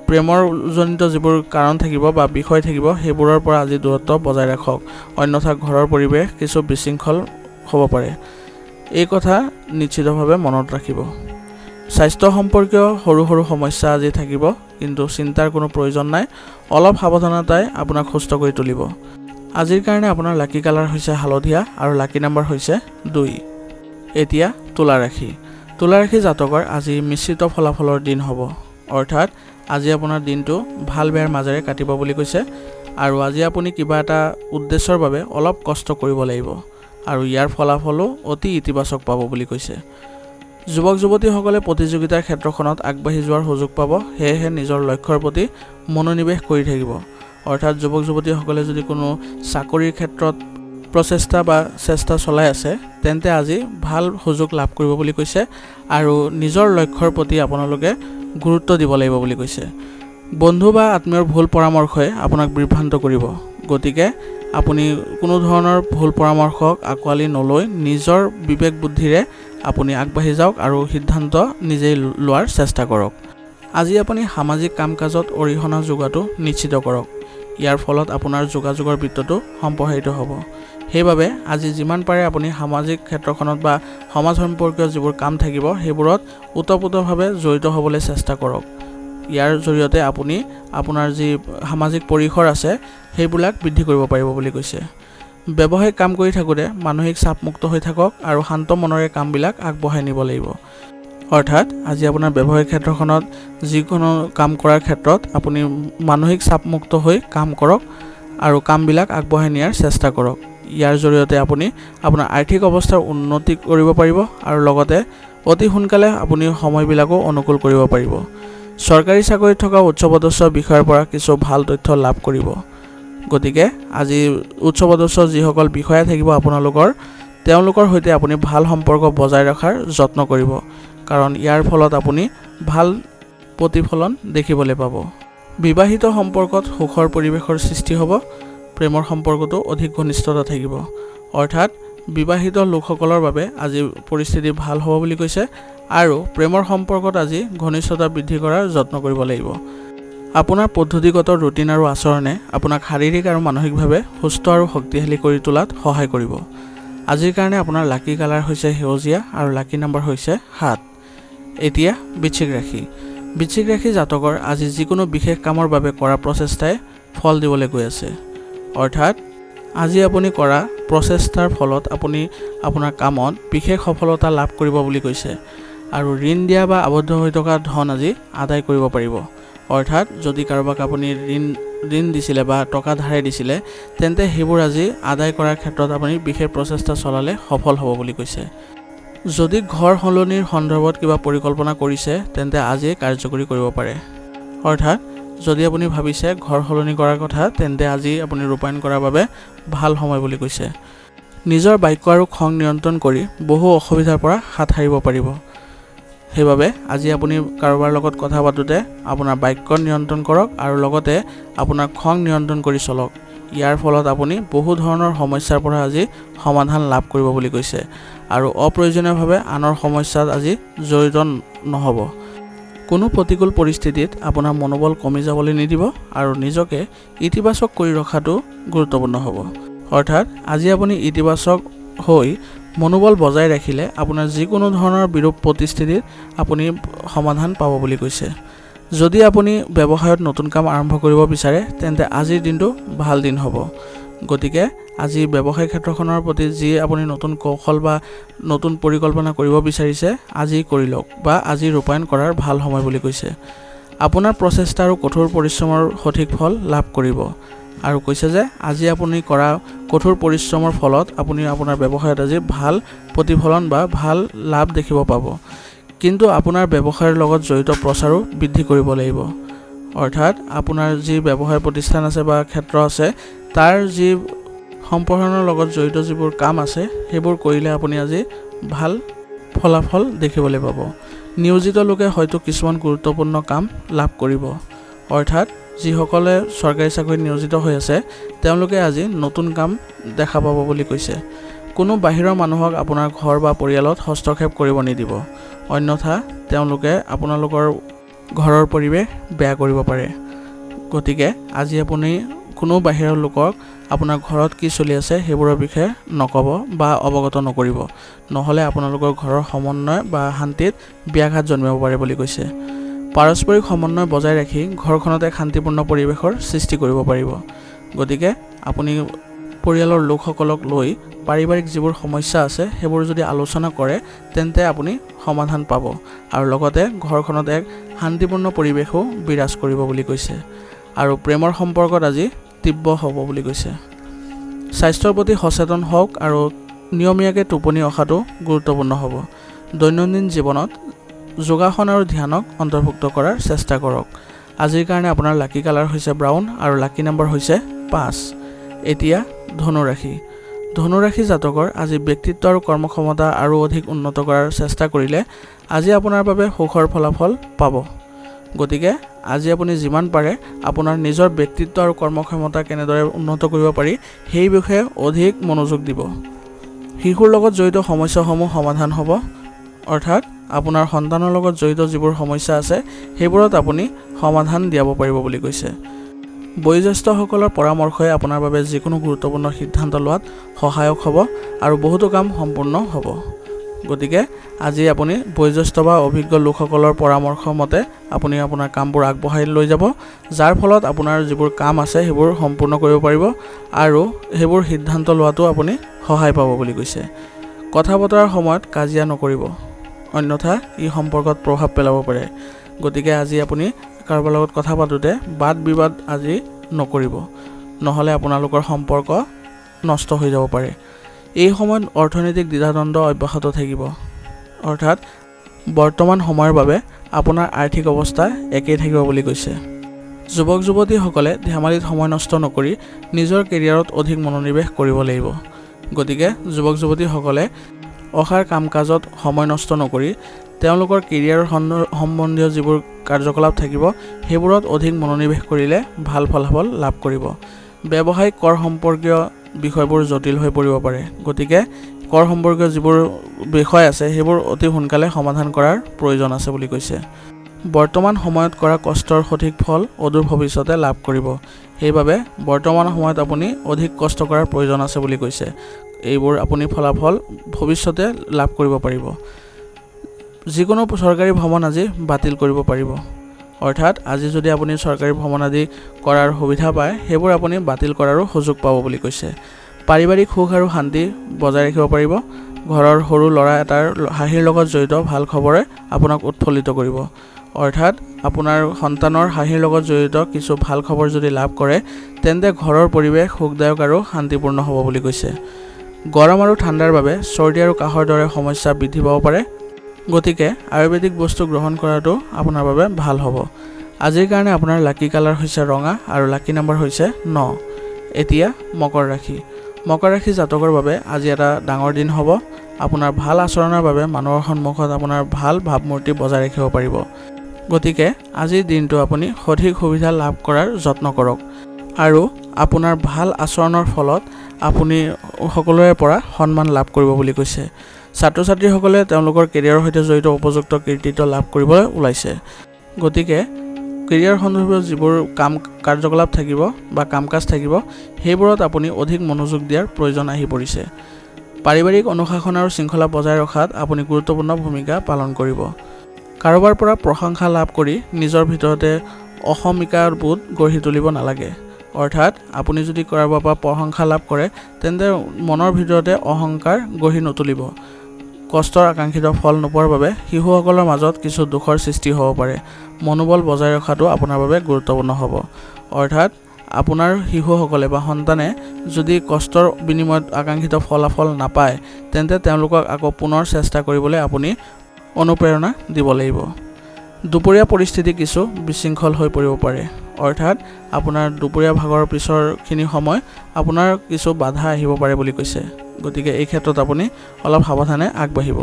Speaker 1: প্ৰেমৰ জনিত যিবোৰ কাৰণ থাকিব বা বিষয় থাকিব সেইবোৰৰ পৰা আজি দূৰত্ব বজাই ৰাখক, অন্যথা ঘৰৰ পৰিৱেশ কিছু বিশৃংখল হ'ব পাৰে। এই কথা নিশ্চিতভাৱে মনত ৰাখিব। স্বাস্থ্য সম্পৰ্কীয় সৰু সৰু সমস্যা আজি থাকিব, কিন্তু চিন্তাৰ কোনো প্ৰয়োজন নাই, অলপ সাৱধানতাই আপোনাক সুস্থ কৰি তুলিব। আজিৰ কাৰণে আপোনাৰ লাকি কালাৰ হৈছে হালধীয়া আৰু লাকি নাম্বাৰ হৈছে 2। এতিয়া তুলা ৰাশি। তুলা ৰাশি জাতকৰ আজি মিশ্ৰিত ফলাফলৰ দিন হ'ব, অৰ্থাৎ আজি আপোনাৰ দিনটো ভাল বেয়াৰ মাজেৰে কাটিব বুলি কৈছে আৰু আজি আপুনি কিবা এটা উদ্দেশ্যৰ বাবে অলপ কষ্ট কৰিব লাগিব আৰু ইয়াৰ ফলাফলো অতি ইতিবাচক পাব বুলি কৈছে। যুৱক যুৱতীসকলে প্ৰতিযোগিতাৰ ক্ষেত্ৰখনত আগবাঢ়ি যোৱাৰ সুযোগ পাব, সেয়েহে নিজৰ লক্ষ্যৰ প্ৰতি মনোনিৱেশ কৰি থাকিব, অৰ্থাৎ যুৱক যুৱতীসকলে যদি কোনো চাকৰিৰ ক্ষেত্ৰত প্ৰচেষ্টা বা চেষ্টা চলাই আছে তেন্তে আজি ভাল সুযোগ লাভ কৰিব বুলি কৈছে আৰু নিজৰ লক্ষ্যৰ প্ৰতি আপোনালোকে গুৰুত্ব দিব লাগিব বুলি কৈছে। বন্ধু বা আত্মীয়ৰ ভুল পৰামৰ্শই আপোনাক বিভ্ৰান্ত কৰিব, গতিকে আপুনি কোনো ধৰণৰ ভুল পৰামৰ্শক আঁকোৱালি নলৈ নিজৰ বিবেক বুদ্ধিৰে আপুনি আগবাঢ়ি যাওক আৰু সিদ্ধান্ত নিজেই লোৱাৰ চেষ্টা কৰক। আজি আপুনি সামাজিক কাম কাজত অৰিহণা যোগোৱাটো নিশ্চিত কৰক, ইয়াৰ ফলত আপোনাৰ যোগাযোগৰ বৃত্তটো সম্প্ৰসাৰিত হ'ব। সেইবাবে আজি যিমান পাৰে আপুনি সামাজিক ক্ষেত্ৰখনত বা সমাজ সম্পৰ্কীয় যিবোৰ কাম থাকিব সেইবোৰত ওতঃপ্ৰোতভাৱে জড়িত হ'বলৈ চেষ্টা কৰক। ইয়াৰ জৰিয়তে আপুনি আপোনাৰ যি সামাজিক পৰিসৰ আছে সেইবিলাক বৃদ্ধি কৰিব পাৰিব বুলি কৈছে। ব্যৱসায়িক কাম কৰি থাকোঁতে মানসিক চাপমুক্ত হৈ থাকক আৰু শান্ত মনেৰে কামবিলাক আগবঢ়াই নিব লাগিব, অৰ্থাৎ আজি আপোনাৰ ব্যৱসায়িক ক্ষেত্ৰখনত যিকোনো কাম কৰাৰ ক্ষেত্ৰত আপুনি মানসিক চাপমুক্ত হৈ কাম কৰক আৰু কামবিলাক আগবঢ়াই নিয়াৰ চেষ্টা কৰক। ইয়াৰ জৰিয়তে আপুনি আপোনাৰ আৰ্থিক অৱস্থাৰ উন্নতি কৰিব পাৰিব আৰু লগতে অতি সোনকালে আপুনি সময়বিলাকো অনুকূল কৰিব পাৰিব। চৰকাৰী চাকৰিত থকা উচ্চপদস্থ বিষয়ৰ পৰা কিছু ভাল তথ্য লাভ কৰিব। গতিকে আজি উচ্চপদস্থ যিসকল বিষয়া থাকিব তেওঁলোকৰ সৈতে আপুনি ভাল সম্পৰ্ক বজাই ৰখাৰ যত্ন কৰিব, কাৰণ ইয়াৰ ফলত আপুনি ভাল প্ৰতিফলন দেখিবলৈ পাব। বিবাহিত সম্পৰ্কত সুখৰ পৰিৱেশৰ সৃষ্টি হ'ব, প্ৰেমৰ সম্পৰ্কটো অধিক ঘনিষ্ঠতা থাকিব, অৰ্থাৎ বিবাহিত লোকসকলৰ বাবে আজি পৰিস্থিতি ভাল হ'ব বুলি কৈছে আৰু প্ৰেমৰ সম্পৰ্কত আজি ঘনিষ্ঠতা বৃদ্ধি কৰাৰ যত্ন কৰিব লাগিব। আপোনাৰ পদ্ধতিগত ৰুটিন আৰু আচৰণে আপোনাক শাৰীৰিক আৰু মানসিকভাৱে সুস্থ আৰু শক্তিশালী কৰি তোলাত সহায় কৰিব। আজিৰ কাৰণে আপোনাৰ লাকি কালাৰ হৈছে সেউজীয়া আৰু লাকি নাম্বাৰ হৈছে 7। এতিয়া বৃশ্চিক ৰাশি। বৃশ্চিক ৰাশি জাতকৰ আজি যিকোনো বিশেষ কামৰ বাবে কৰা প্ৰচেষ্টাই ফল দিবলৈ গৈ আছে। অৰ্থাৎ আজি আপুনি কৰা প্ৰচেষ্টাৰ ফলত আপুনি আপোনাৰ কামত বিশেষ সফলতা লাভ কৰিব বুলি কৈছে আৰু ঋণ দিয়া বা আবদ্ধ হৈ থকা ধন আজি আদায় কৰিব পাৰিব। অৰ্থাৎ যদি কাৰোবাক আপুনি ঋণ দিছিলে বা টকা ধাৰে দিছিলে তেন্তে সেইবোৰ আজি আদায় কৰাৰ ক্ষেত্ৰত আপুনি বিশেষ প্ৰচেষ্টা চলালে সফল হ'ব বুলি কৈছে। যদি ঘৰ সলনিৰ সন্দৰ্ভত কিবা পৰিকল্পনা কৰিছে তেন্তে আজি কাৰ্যকৰী কৰিব পাৰে। অৰ্থাৎ যদি আপুনি ভাবিছে ঘৰ সলনি কৰাৰ কথা তেন্তে আজি আপুনি ৰূপায়ণ কৰাৰ বাবে ভাল সময় বুলি কৈছে। নিজৰ বাক্য আৰু খং নিয়ন্ত্ৰণ কৰি বহু অসুবিধাৰ পৰা হাত সাৰিব পাৰিব। সেইবাবে আজি আপুনি কাৰোবাৰ লগত কথা পাতোঁতে আপোনাৰ বাক্য নিয়ন্ত্ৰণ কৰক আৰু লগতে আপোনাৰ খং নিয়ন্ত্ৰণ কৰি চলক। ইয়াৰ ফলত আপুনি বহু ধৰণৰ সমস্যাৰ পৰা আজি সমাধান লাভ কৰিব বুলি কৈছে আৰু অপ্ৰয়োজনীয়ভাৱে আনৰ সমস্যাত আজি জড়িত নহ'ব। কোনো প্ৰতিকূল পৰিস্থিতিত আপোনাৰ মনোবল কমি যাবলৈ নিদিব আৰু নিজকে ইতিবাচক কৰি ৰখাটো গুৰুত্বপূৰ্ণ হ'ব। অৰ্থাৎ আজি আপুনি ইতিবাচক হৈ মনোবল বজাই ৰাখিলে আপোনাৰ যিকোনো ধৰণৰ বিৰূপ পৰিস্থিতিত আপুনি সমাধান পাব বুলি কৈছে। যদি আপুনি ব্যৱসায়ত নতুন কাম আৰম্ভ কৰিব বিচাৰে তেন্তে আজিৰ দিনটো ভাল দিন হ'ব। গতিকে আজি ব্যৱসায় ক্ষেত্ৰখনৰ প্ৰতি যি আপুনি নতুন কৌশল বা নতুন পৰিকল্পনা কৰিব বিচাৰিছে আজি কৰি লওক বা আজি ৰূপায়ণ কৰাৰ ভাল সময় বুলি কৈছে। আপোনাৰ প্ৰচেষ্টা আৰু কঠোৰ পৰিশ্ৰমৰ সঠিক ফল লাভ কৰিব আৰু কৈছে যে আজি আপুনি কৰা কঠোৰ পৰিশ্ৰমৰ ফলত আপুনি আপোনাৰ ব্যৱসায়ত আজি ভাল প্ৰতিফলন বা ভাল লাভ দেখিব পাব। কিন্তু আপোনাৰ ব্যৱসায়ৰ লগত জড়িত প্ৰচাৰো বৃদ্ধি কৰিব লাগিব। অৰ্থাৎ আপোনাৰ যি ব্যৱসায় প্ৰতিষ্ঠান আছে বা ক্ষেত্ৰ আছে তাৰ যি সম্প্ৰসাৰণৰ লগত জড়িত যিবোৰ কাম আছে সেইবোৰ কৰিলে আপুনি আজি ভাল ফলাফল দেখিবলৈ পাব। নিয়োজিত লোকে হয়তো কিছুমান গুৰুত্বপূৰ্ণ কাম লাভ কৰিব। অৰ্থাৎ যিসকলে চৰকাৰী চাকৰিত নিয়োজিত হৈ আছে তেওঁলোকে আজি নতুন কাম দেখা পাব বুলি কৈছে। কোনো বাহিৰৰ মানুহক আপোনাৰ ঘৰ বা পৰিয়ালত হস্তক্ষেপ কৰিব নিদিব, অন্যথা তেওঁলোকে আপোনালোকৰ ঘৰৰ পৰিৱেশ বেয়া কৰিব পাৰে। গতিকে আজি আপুনি কোনো বাহিৰৰ লোকক আপোনাৰ ঘৰত কি চলি আছে সেইবোৰৰ বিষয়ে নক'ব বা অৱগত নকৰিব, নহ'লে আপোনালোকৰ ঘৰৰ সমন্বয় বা শান্তিত ব্যাঘাত জন্মিব পাৰে বুলি কৈছে। পাৰস্পৰিক সমন্বয় বজাই ৰাখি ঘৰখনত এক শান্তিপূৰ্ণ পৰিৱেশৰ সৃষ্টি কৰিব পাৰিব। গতিকে আপুনি পৰিয়ালৰ লোকসকলক লৈ পাৰিবাৰিক যিবোৰ সমস্যা আছে সেইবোৰ যদি আলোচনা কৰে তেন্তে আপুনি সমাধান পাব আৰু লগতে ঘৰখনত এক শান্তিপূৰ্ণ পৰিৱেশো বিৰাজ কৰিব বুলি কৈছে আৰু প্ৰেমৰ সম্পৰ্কত আজি তীব্ৰ হ'ব বুলি কৈছে। স্বাস্থ্যৰ প্ৰতি সচেতন হওক আৰু নিয়মীয়াকৈ টোপনি অহাটো গুৰুত্বপূৰ্ণ হ'ব। দৈনন্দিন জীৱনত যোগাসন আৰু ধ্যানক অন্তৰ্ভুক্ত কৰাৰ চেষ্টা কৰক। আজিৰ কাৰণে আপোনাৰ লাকি কালাৰ হৈছে ব্ৰাউন আৰু লাকি নম্বৰ হৈছে 5। এতিয়া ধনুৰাশি। ধনুৰাশি জাতকৰ আজি ব্যক্তিত্ব আৰু কৰ্মক্ষমতা আৰু অধিক উন্নত কৰাৰ চেষ্টা কৰিলে আজি আপোনাৰ বাবে সুখৰ ফলাফল পাব। গতিকে আজি আপুনি যিমান পাৰে আপোনাৰ নিজৰ ব্যক্তিত্ব আৰু কৰ্মক্ষমতা কেনেদৰে উন্নত কৰিব পাৰি সেই বিষয়ে অধিক মনোযোগ দিব। শিশুৰ লগত জড়িত সমস্যাসমূহ সমাধান হ'ব। অৰ্থাৎ আপোনাৰ সন্তানৰ লগত জড়িত যিবোৰ সমস্যা আছে সেইবোৰত আপুনি সমাধান দিয়াব পাৰিব বুলি কৈছে। বয়োজ্যেষ্ঠসকলৰ পৰামৰ্শই আপোনাৰ বাবে যিকোনো গুৰুত্বপূৰ্ণ সিদ্ধান্ত লোৱাত সহায়ক হ'ব আৰু বহুতো কাম সম্পূৰ্ণ হ'ব। গতিকে আজি আপুনি বয়োজ্যেষ্ঠ বা অভিজ্ঞ লোকসকলৰ পৰামৰ্শ মতে আপুনি আপোনাৰ কামবোৰ আগবঢ়াই লৈ যাব, যাৰ ফলত আপোনাৰ যিবোৰ কাম আছে সেইবোৰ সম্পূৰ্ণ কৰিব পাৰিব আৰু সেইবোৰ সিদ্ধান্ত লোৱাটো আপুনি সহায় পাব বুলি কৈছে। কথা বতৰাৰ সময়ত কাজিয়া নকৰিব, অন্যথা ই সম্পৰ্কত প্ৰভাৱ পেলাব পাৰে। গতিকে আজি আপুনি কাৰোবাৰ লগত কথা পাতোঁতে বাদ বিবাদ আজি নকৰিব, নহ'লে আপোনালোকৰ সম্পৰ্ক নষ্ট হৈ যাব পাৰে। এই সময়ত অৰ্থনৈতিক দ্বিধাদ্বন্দ্ব অব্যাহত থাকিব। অৰ্থাৎ বৰ্তমান সময়ৰ বাবে আপোনাৰ আৰ্থিক অৱস্থা একেই থাকিব বুলি কৈছে। যুৱক যুৱতীসকলে ধেমালিত সময় নষ্ট নকৰি নিজৰ কেৰিয়াৰত অধিক মনোনিৱেশ কৰিব লাগিব। গতিকে যুৱক যুৱতীসকলে অসাৰ কাম কাজত সময় নষ্ট নকৰি তেওঁলোকৰ কেৰিয়াৰ সম্বন্ধীয় যিবোৰ কাৰ্যকলাপ থাকিব সেইবোৰত অধিক মনোনিৱেশ কৰিলে ভাল ফলাফল লাভ কৰিব। ব্যৱসায়িক কৰ সম্পৰ্কীয় বিষয়বোৰ জটিল হৈ পৰিব পাৰে। গতিকে কৰ সম্পৰ্কীয় যিবোৰ বিষয় আছে সেইবোৰ অতি সোনকালে সমাধান কৰাৰ প্ৰয়োজন আছে বুলি কৈছে। বৰ্তমান সময়ত কৰা কষ্টৰ সঠিক ফল অদূৰ ভৱিষ্যতে লাভ কৰিব। সেইবাবে বৰ্তমান সময়ত আপুনি অধিক কষ্ট কৰাৰ প্ৰয়োজন আছে বুলি কৈছে। এইবোৰ আপুনি ফলাফল ভৱিষ্যতে লাভ কৰিব পাৰিব। যিকোনো চৰকাৰী ভ্ৰমণ আজি বাতিল কৰিব পাৰিব। অৰ্থাৎ আজি যদি আপুনি চৰকাৰী ভ্ৰমণ আদি কৰাৰ সুবিধা পায় সেইবোৰ আপুনি বাতিল কৰাৰো সুযোগ পাব বুলি কৈছে। পাৰিবাৰিক সুখ আৰু শান্তি বজাই ৰাখিব পাৰিব। ঘৰৰ সৰু ল'ৰা এটাৰ হাঁহিৰ লগত জড়িত ভাল খবৰে আপোনাক উৎফুল্লিত কৰিব। অৰ্থাৎ আপোনাৰ সন্তানৰ হাঁহিৰ লগত জড়িত কিছু ভাল খবৰ যদি লাভ কৰে তেন্তে ঘৰৰ পৰিৱেশ সুখদায়ক আৰু শান্তিপূৰ্ণ হ'ব বুলি কৈছে। গৰম আৰু ঠাণ্ডাৰ বাবে চৰ্দি আৰু কাহৰ দৰে সমস্যা বৃদ্ধি পাব পাৰে, গতিকে আয়ুৰ্বেদিক বস্তু গ্ৰহণ কৰাটো আপোনাৰ বাবে ভাল হ'ব। আজিৰ কাৰণে আপোনাৰ লাকি কালাৰ হৈছে ৰঙা আৰু লাকি নম্বৰ হৈছে 9। এতিয়া মকৰ ৰাশি। মকৰ ৰাশি জাতকৰ বাবে আজি এটা ডাঙৰ দিন হ'ব। আপোনাৰ ভাল আচৰণৰ বাবে মানুহৰ সন্মুখত আপোনাৰ ভাল ভাৱমূৰ্তি বজাই ৰাখিব পাৰিব। গতিকে আজিৰ দিনটো আপুনি সঠিক সুবিধা লাভ কৰাৰ যত্ন কৰক আৰু আপোনাৰ ভাল আচৰণৰ ফলত আপুনি সকলোৰে পৰা সন্মান লাভ কৰিব বুলি কৈছে। ছাত্ৰ ছাত্ৰীসকলে তেওঁলোকৰ কেৰিয়াৰৰ সৈতে জড়িত উপযুক্ত কৃতিত্ব লাভ কৰিবলৈ ওলাইছে। গতিকে কেৰিয়াৰ সন্দৰ্ভীয় যিবোৰ কাৰ্যকলাপ থাকিব বা কাম কাজ থাকিব সেইবোৰত আপুনি অধিক মনোযোগ দিয়াৰ প্ৰয়োজন আহি পৰিছে। পাৰিবাৰিক অনুশাসন আৰু শৃংখলা বজাই ৰখাত আপুনি গুৰুত্বপূৰ্ণ ভূমিকা পালন কৰিব। কাৰোবাৰ পৰা প্ৰশংসা লাভ কৰি নিজৰ ভিতৰতে অহমিকাবোধ গঢ়ি তুলিব নালাগে। অৰ্থাৎ আপুনি যদি কাৰোবাৰ পৰা প্ৰশংসা লাভ কৰে তেন্তে মনৰ ভিতৰতে অহংকাৰ গঢ়ি নুতুলিব। কষ্টৰ আকাংক্ষিত ফল নোপোৱাৰ বাবে শিশুসকলৰ মাজত কিছু দুখৰ সৃষ্টি হ'ব পাৰে। মনোবল বজাই ৰখাটো আপোনাৰ বাবে গুৰুত্বপূৰ্ণ হ'ব। অৰ্থাৎ আপোনাৰ শিশুসকলে বা সন্তানে যদি কষ্টৰ বিনিময়ত আকাংক্ষিত ফলাফল নাপায় তেন্তে তেওঁলোকক আকৌ পুনৰ চেষ্টা কৰিবলৈ আপুনি অনুপ্ৰেৰণা দিব লাগিব। দুপৰীয়া পৰিস্থিতি কিছু বিশৃংখল হৈ পৰিব পাৰে। অৰ্থাৎ আপোনাৰ দুপৰীয়া ভাগৰ পিছৰখিনি সময় আপোনাৰ কিছু বাধা আহিব পাৰে বুলি কৈছে। গতিকে এই ক্ষেত্ৰত আপুনি অলপ সাৱধানে আগবাঢ়িব।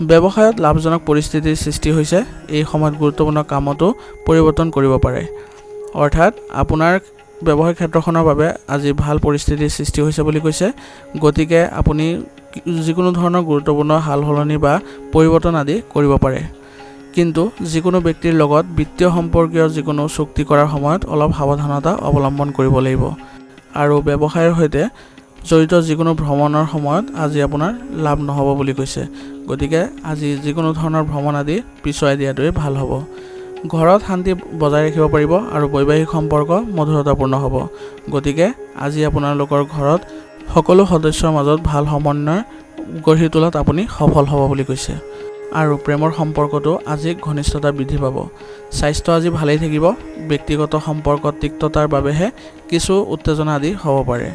Speaker 1: ব্যৱসায়ত লাভজনক পৰিস্থিতিৰ সৃষ্টি হৈছে। এই সময়ত গুৰুত্বপূৰ্ণ কামতো পৰিৱৰ্তন কৰিব পাৰে। অৰ্থাৎ আপোনাৰ ব্যৱসায় ক্ষেত্ৰখনৰ বাবে আজি ভাল পৰিস্থিতিৰ সৃষ্টি হৈছে বুলি কৈছে। গতিকে আপুনি যিকোনো ধৰণৰ গুৰুত্বপূৰ্ণ সাল সলনি বা পৰিৱৰ্তন আদি কৰিব পাৰে। কিন্তু যিকোনো ব্যক্তিৰ লগত বিত্তীয় সম্পৰ্কীয় যিকোনো চুক্তি কৰাৰ সময়ত অলপ সাৱধানতা অৱলম্বন কৰিব লাগিব। আৰু ব্যৱসায়ৰ সৈতে জড়িত যিকোনো ভ্ৰমণৰ সময়ত আজি আপোনাৰ লাভ নহ'ব বুলি কৈছে। গতিকে আজি যিকোনো ধৰণৰ ভ্ৰমণ আদি পিছুৱাই দিয়াটোৱে ভাল হ'ব। ঘৰত শান্তি বজাই ৰাখিব পাৰিব আৰু বৈবাহিক সম্পৰ্ক মধুৰতাপূৰ্ণ হ'ব। গতিকে আজি আপোনালোকৰ ঘৰত সকলো সদস্যৰ মাজত ভাল সমন্বয় গঢ়ি তোলাত আপুনি সফল হ'ব বুলি কৈছে। আৰু প্ৰেমৰ সম্পৰ্কটো আজি ঘনিষ্ঠতা বৃদ্ধি পাব। স্বাস্থ্য আজি ভালেই থাকিব। ব্যক্তিগত সম্পৰ্কত তিক্ততাৰ বাবেহে কিছু উত্তেজনা আদি হ'ব পাৰে।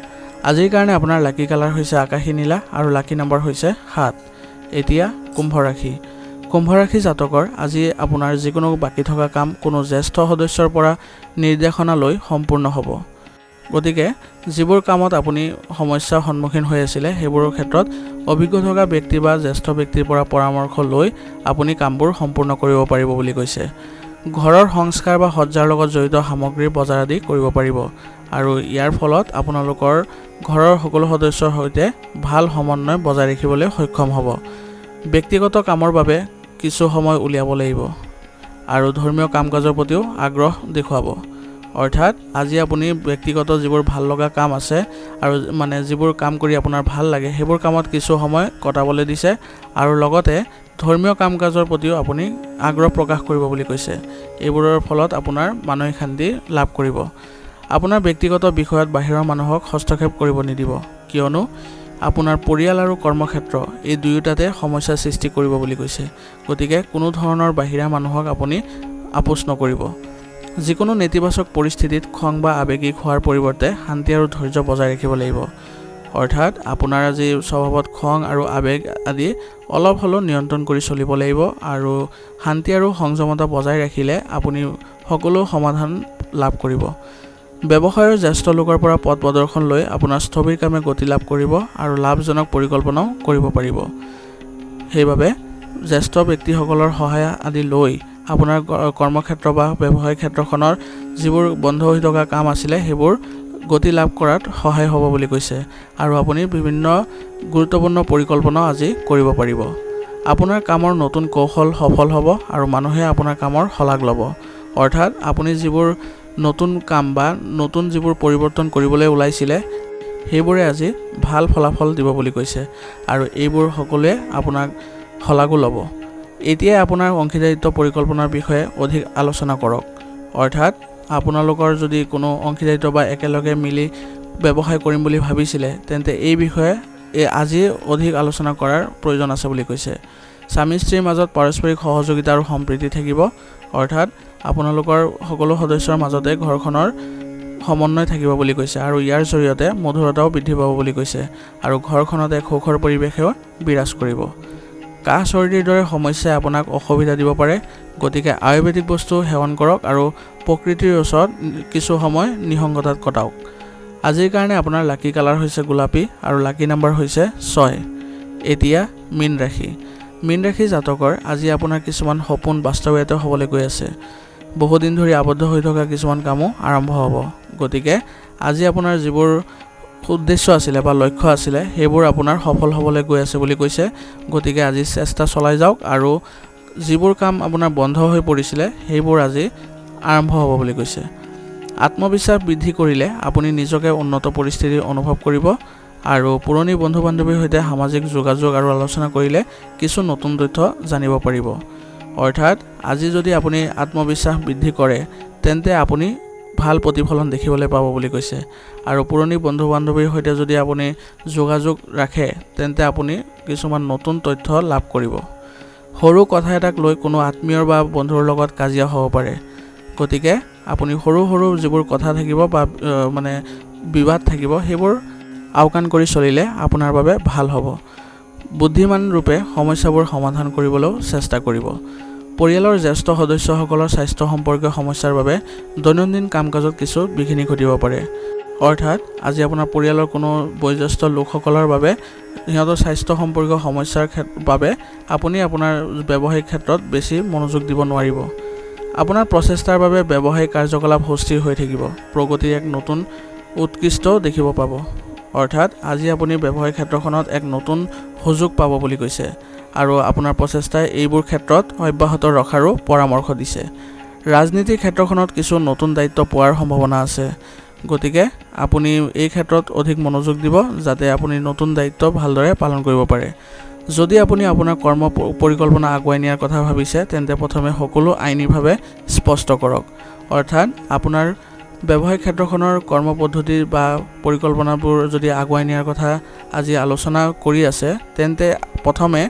Speaker 1: আজিৰ কাৰণে আপোনাৰ লাকি কালাৰ হৈছে আকাশী নীলা আৰু লাকি নম্বৰ হৈছে 7। এতিয়া কুম্ভ ৰাশি। কুম্ভ ৰাশি জাতকৰ আজি আপোনাৰ যিকোনো বাকী থকা কাম কোনো জ্যেষ্ঠ সদস্যৰ পৰা নিৰ্দেশনা লৈ সম্পূৰ্ণ হ'ব। গতিকে যিবোৰ কামত আপুনি সমস্যাৰ সন্মুখীন হৈ আছিলে সেইবোৰৰ ক্ষেত্ৰত অভিজ্ঞ থকা ব্যক্তি বা জ্যেষ্ঠ ব্যক্তিৰ পৰা পৰামৰ্শ লৈ আপুনি কামবোৰ সম্পূৰ্ণ কৰিব পাৰিব বুলি কৈছে। ঘৰৰ সংস্কাৰ বা সজ্জাৰ লগত জড়িত সামগ্ৰীৰ বজাৰ আদি কৰিব পাৰিব আৰু ইয়াৰ ফলত আপোনালোকৰ ঘৰৰ সকলো সদস্যৰ সৈতে ভাল সমন্বয় বজাই ৰাখিবলৈ সক্ষম হ'ব। ব্যক্তিগত কামৰ বাবে কিছু সময় উলিয়াব লাগিব আৰু ধৰ্মীয় কাম কাজৰ প্ৰতিও আগ্ৰহ দেখুৱাব। অৰ্থাৎ আজি আপুনি ব্যক্তিগত যিবোৰ ভাল লগা কাম আছে আৰু যিবোৰ কাম কৰি আপোনাৰ ভাল লাগে সেইবোৰ কামত কিছু সময় কটাবলৈ দিছে আৰু লগতে ধৰ্মীয় কাম কাজৰ প্ৰতিও আপুনি আগ্ৰহ প্ৰকাশ কৰিব বুলি কৈছে। এইবোৰৰ ফলত আপোনাৰ মানসিক শান্তি লাভ কৰিব। আপোনাৰ ব্যক্তিগত বিষয়ত বাহিৰৰ মানুহক হস্তক্ষেপ কৰিব নিদিব, কিয়নো আপোনাৰ পৰিয়াল আৰু কৰ্মক্ষেত্ৰ এই দুয়োটাতে সমস্যাৰ সৃষ্টি কৰিব বুলি কৈছে। গতিকে কোনো ধৰণৰ বাহিৰা মানুহক আপুনি আপোচ নকৰিব। যিকোনো নেতিবাচক পৰিস্থিতিত খং বা আৱেগিক হোৱাৰ পৰিৱৰ্তে শান্তি আৰু ধৈৰ্য বজাই ৰাখিব লাগিব। অৰ্থাৎ আপোনাৰ আজি স্বভাৱত খং আৰু আৱেগ আদি অলপ হ'লেও নিয়ন্ত্ৰণ কৰি চলিব লাগিব আৰু শান্তি আৰু সংযমতা বজাই ৰাখিলে আপুনি সকলো সমাধান লাভ কৰিব। ব্যৱসায়ৰ জ্যেষ্ঠ লোকৰ পৰা পথ প্ৰদৰ্শন লৈ আপোনাৰ স্থবিৰ কামে গতি লাভ কৰিব আৰু লাভজনক পৰিকল্পনাও কৰিব পাৰিব। সেইবাবে জ্যেষ্ঠ ব্যক্তিসকলৰ সহায় আদি লৈ আপোনাৰ কৰ্মক্ষেত্ৰ বা ব্যৱসায় ক্ষেত্ৰখনৰ যিবোৰ বন্ধ হৈ থকা কাম আছিলে সেইবোৰ গতি লাভ কৰাত সহায় হ'ব বুলি কৈছে আৰু আপুনি বিভিন্ন গুৰুত্বপূৰ্ণ পৰিকল্পনাও আজি কৰিব পাৰিব। আপোনাৰ কামৰ নতুন কৌশল সফল হ'ব আৰু মানুহে আপোনাৰ কামৰ শলাগ ল'ব। অৰ্থাৎ আপুনি যিবোৰ নতুন কাম বা নতুন যিবোৰ পৰিৱৰ্তন কৰিবলৈ ওলাইছিলে সেইবোৰে আজি ভাল ফলাফল দিব বুলি কৈছে আৰু এইবোৰ সকলোৱে আপোনাক শলাগো ল'ব। এতিয়াই আপোনাৰ অংশীদাৰিত্ব পৰিকল্পনাৰ বিষয়ে অধিক আলোচনা কৰক। অৰ্থাৎ আপোনালোকৰ যদি কোনো অংশীদাৰিত্ব বা একেলগে মিলি ব্যৱসায় কৰিম বুলি ভাবিছিলে তেন্তে এই বিষয়ে আজি অধিক আলোচনা কৰাৰ প্ৰয়োজন আছে বুলি কৈছে। স্বামী স্ত্ৰীৰ মাজত পাৰস্পৰিক সহযোগিতা আৰু সম্প্ৰীতি থাকিব, অৰ্থাৎ আপোনালোকৰ সকলো সদস্যৰ মাজতে ঘৰখনৰ সমন্বয় থাকিব বুলি কৈছে আৰু ইয়াৰ জৰিয়তে মধুৰতাও বৃদ্ধি পাব বুলি কৈছে আৰু ঘৰখনত এক সুখৰ পৰিৱেশেও বিৰাজ কৰিব। কাহ চৰ্দিৰ দৰে সমস্যাই আপোনাক অসুবিধা দিব পাৰে, গতিকে আয়ুৰ্বেদিক বস্তু সেৱন কৰক আৰু প্ৰকৃতিৰ ওচৰত কিছু সময় নিসংগতাত কটাওক। আজিৰ কাৰণে আপোনাৰ লাকি কালাৰ হৈছে গোলাপী আৰু লাকি নাম্বাৰ হৈছে 6। এতিয়া মীন ৰাশি। মীন ৰাশি জাতকৰ আজি আপোনাৰ কিছুমান সপোন বাস্তৱায়িত হ'বলৈ গৈ আছে। বহুদিন ধৰি আবদ্ধ হৈ থকা কিছুমান কামো আৰম্ভ হ'ব, গতিকে আজি আপোনাৰ যিবোৰ উদ্দেশ্য আছিলে বা লক্ষ্য আছিলে সেইবোৰ আপোনাৰ সফল হ'বলৈ গৈ আছে বুলি কৈছে। গতিকে আজি চেষ্টা চলাই যাওক আৰু যিবোৰ কাম আপোনাৰ বন্ধ হৈ পৰিছিলে সেইবোৰ আজি আৰম্ভ হ'ব বুলি কৈছে। আত্মবিশ্বাস বৃদ্ধি কৰিলে আপুনি নিজকে উন্নত পৰিস্থিতি অনুভৱ কৰিব আৰু পুৰণি বন্ধু বান্ধৱীৰ সৈতে সামাজিক যোগাযোগ আৰু আলোচনা কৰিলে কিছু নতুন তথ্য জানিব পাৰিব। অৰ্থাৎ আজি যদি আপুনি আত্মবিশ্বাস বৃদ্ধি কৰে তেন্তে আপুনি ভাল প্ৰতিফলন দেখিবলৈ পাব বুলি কৈছে আৰু পুৰণি বন্ধু বান্ধৱীৰ সৈতে যদি আপুনি যোগাযোগ ৰাখে তেন্তে আপুনি কিছুমান নতুন তথ্য লাভ কৰিব। সৰু কথা এটাক লৈ কোনো আত্মীয়ৰ বা বন্ধুৰ লগত কাজিয়া হ'ব পাৰে, গতিকে আপুনি সৰু সৰু যিবোৰ কথা থাকিব বা বিবাদ থাকিব সেইবোৰ আওকাণ কৰি চলিলে আপোনাৰ বাবে ভাল হ'ব। বুদ্ধিমান ৰূপে সমস্যাবোৰ সমাধান কৰিবলৈও চেষ্টা কৰিব। পৰিয়ালৰ জ্যেষ্ঠ সদস্যসকলৰ স্বাস্থ্য সম্পৰ্কীয় সমস্যাৰ বাবে দৈনন্দিন কাম কাজত কিছু বিঘিনি ঘটিব পাৰে। অৰ্থাৎ আজি আপোনাৰ পৰিয়ালৰ কোনো বয়োজ্যেষ্ঠ লোকসকলৰ বাবে সিহঁতৰ স্বাস্থ্য সম্পৰ্কীয় সমস্যাৰ বাবে আপুনি আপোনাৰ ব্যৱসায়িক ক্ষেত্ৰত বেছি মনোযোগ দিব নোৱাৰিব। আপোনাৰ প্ৰচেষ্টাৰ বাবে ব্যৱসায়িক কাৰ্যকলাপ সুস্থিৰ হৈ থাকিব, প্ৰগতিৰ এক নতুন উৎকৃষ্টও দেখিব পাব। অৰ্থাৎ আজি আপুনি ব্যৱসায়িক ক্ষেত্ৰখনত এক নতুন সুযোগ পাব বুলি কৈছে আৰু আপোনাৰ প্ৰচেষ্টাই এইবোৰ ক্ষেত্ৰত অব্যাহত ৰখাৰো পৰামৰ্শ দিছে। ৰাজনীতিৰ ক্ষেত্ৰখনত কিছু নতুন দায়িত্ব পোৱাৰ সম্ভাৱনা আছে, গতিকে আপুনি এই ক্ষেত্ৰত অধিক মনোযোগ দিব যাতে আপুনি নতুন দায়িত্ব ভালদৰে পালন কৰিব পাৰে। যদি আপুনি আপোনাৰ কৰ্ম পৰিকল্পনা আগুৱাই নিয়াৰ কথা ভাবিছে তেন্তে প্ৰথমে সকলো আইনীভাৱে স্পষ্ট কৰক। অৰ্থাৎ আপোনাৰ ব্যৱসায়িক ক্ষেত্ৰখনৰ কৰ্ম পদ্ধতি বা পৰিকল্পনাবোৰ যদি আগুৱাই নিয়াৰ কথা আজি আলোচনা কৰি আছে তেন্তে প্ৰথমে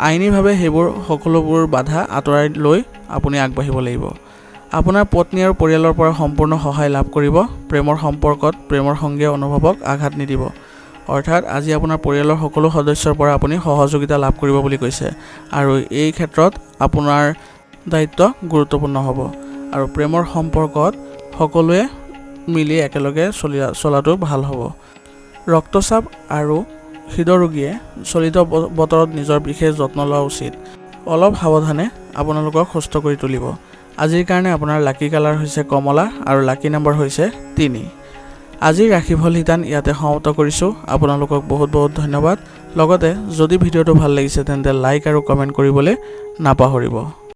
Speaker 1: আইনীভাৱে সেইবোৰ সকলোবোৰ বাধা আঁতৰাই লৈ আপুনি আগবাঢ়িব লাগিব। আপোনাৰ পত্নী আৰু পৰিয়ালৰ পৰা সম্পূৰ্ণ সহায় লাভ কৰিব। প্ৰেমৰ সম্পৰ্কত প্ৰেমৰ সংগীয়ে অনুভৱক আঘাত নিদিব। অৰ্থাৎ আজি আপোনাৰ পৰিয়ালৰ সকলো সদস্যৰ পৰা আপুনি সহযোগিতা লাভ কৰিব বুলি কৈছে আৰু এই ক্ষেত্ৰত আপোনাৰ দায়িত্ব গুৰুত্বপূৰ্ণ হ'ব আৰু প্ৰেমৰ সম্পৰ্কত সকলোৱে মিলি একেলগে চলাটো ভাল হ'ব। ৰক্তচাপ আৰু হৃদৰোগীয়ে চলিত বতৰত নিজৰ বিশেষ যত্ন লোৱা উচিত। অলপ সাৱধানে আপোনালোকক সুস্থ কৰি তুলিব। আজিৰ কাৰণে আপোনাৰ লাকি কালাৰ হৈছে কমলা আৰু লাকি নাম্বাৰ হৈছে 3। আজিৰ ৰাশিফল শিতান ইয়াতে সমাপ্ত কৰিছোঁ। আপোনালোকক বহুত বহুত ধন্যবাদ। লগতে যদি ভিডিঅ'টো ভাল লাগিছে তেন্তে লাইক আৰু কমেণ্ট কৰিবলৈ নাপাহৰিব।